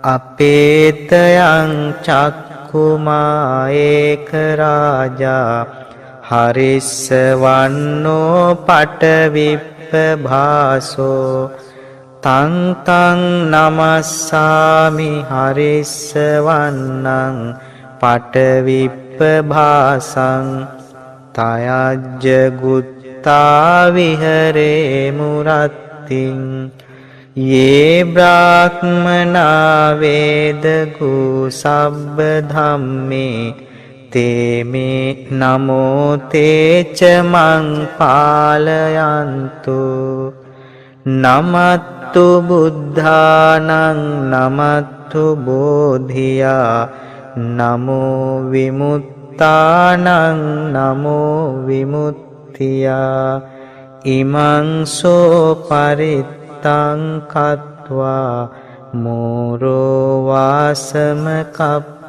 අපේතයං චක්කුමා ඒක රාජා හරිස්සවන්නෝ පටවිප්පභාසෝ තං තං නමස්සාමි හරිස්සවන්නං පටවිප්පභාසං තයජ්ජ ගුත්තා විහරේ මුරත්තිං යේ බ්‍රාහ්මනා වේදගු සබ්බ ධම්මේ තේමේ නමෝ තේච මං පාලයන්තු නමත්තු බුද්ධානං නමත්තු බෝධියා නමෝ විමුත්තානං නමෝ විමුක්තියා ඉමං සෝ පරිත්තං කତ୍වා මෝරෝ වාසම කප්පයිති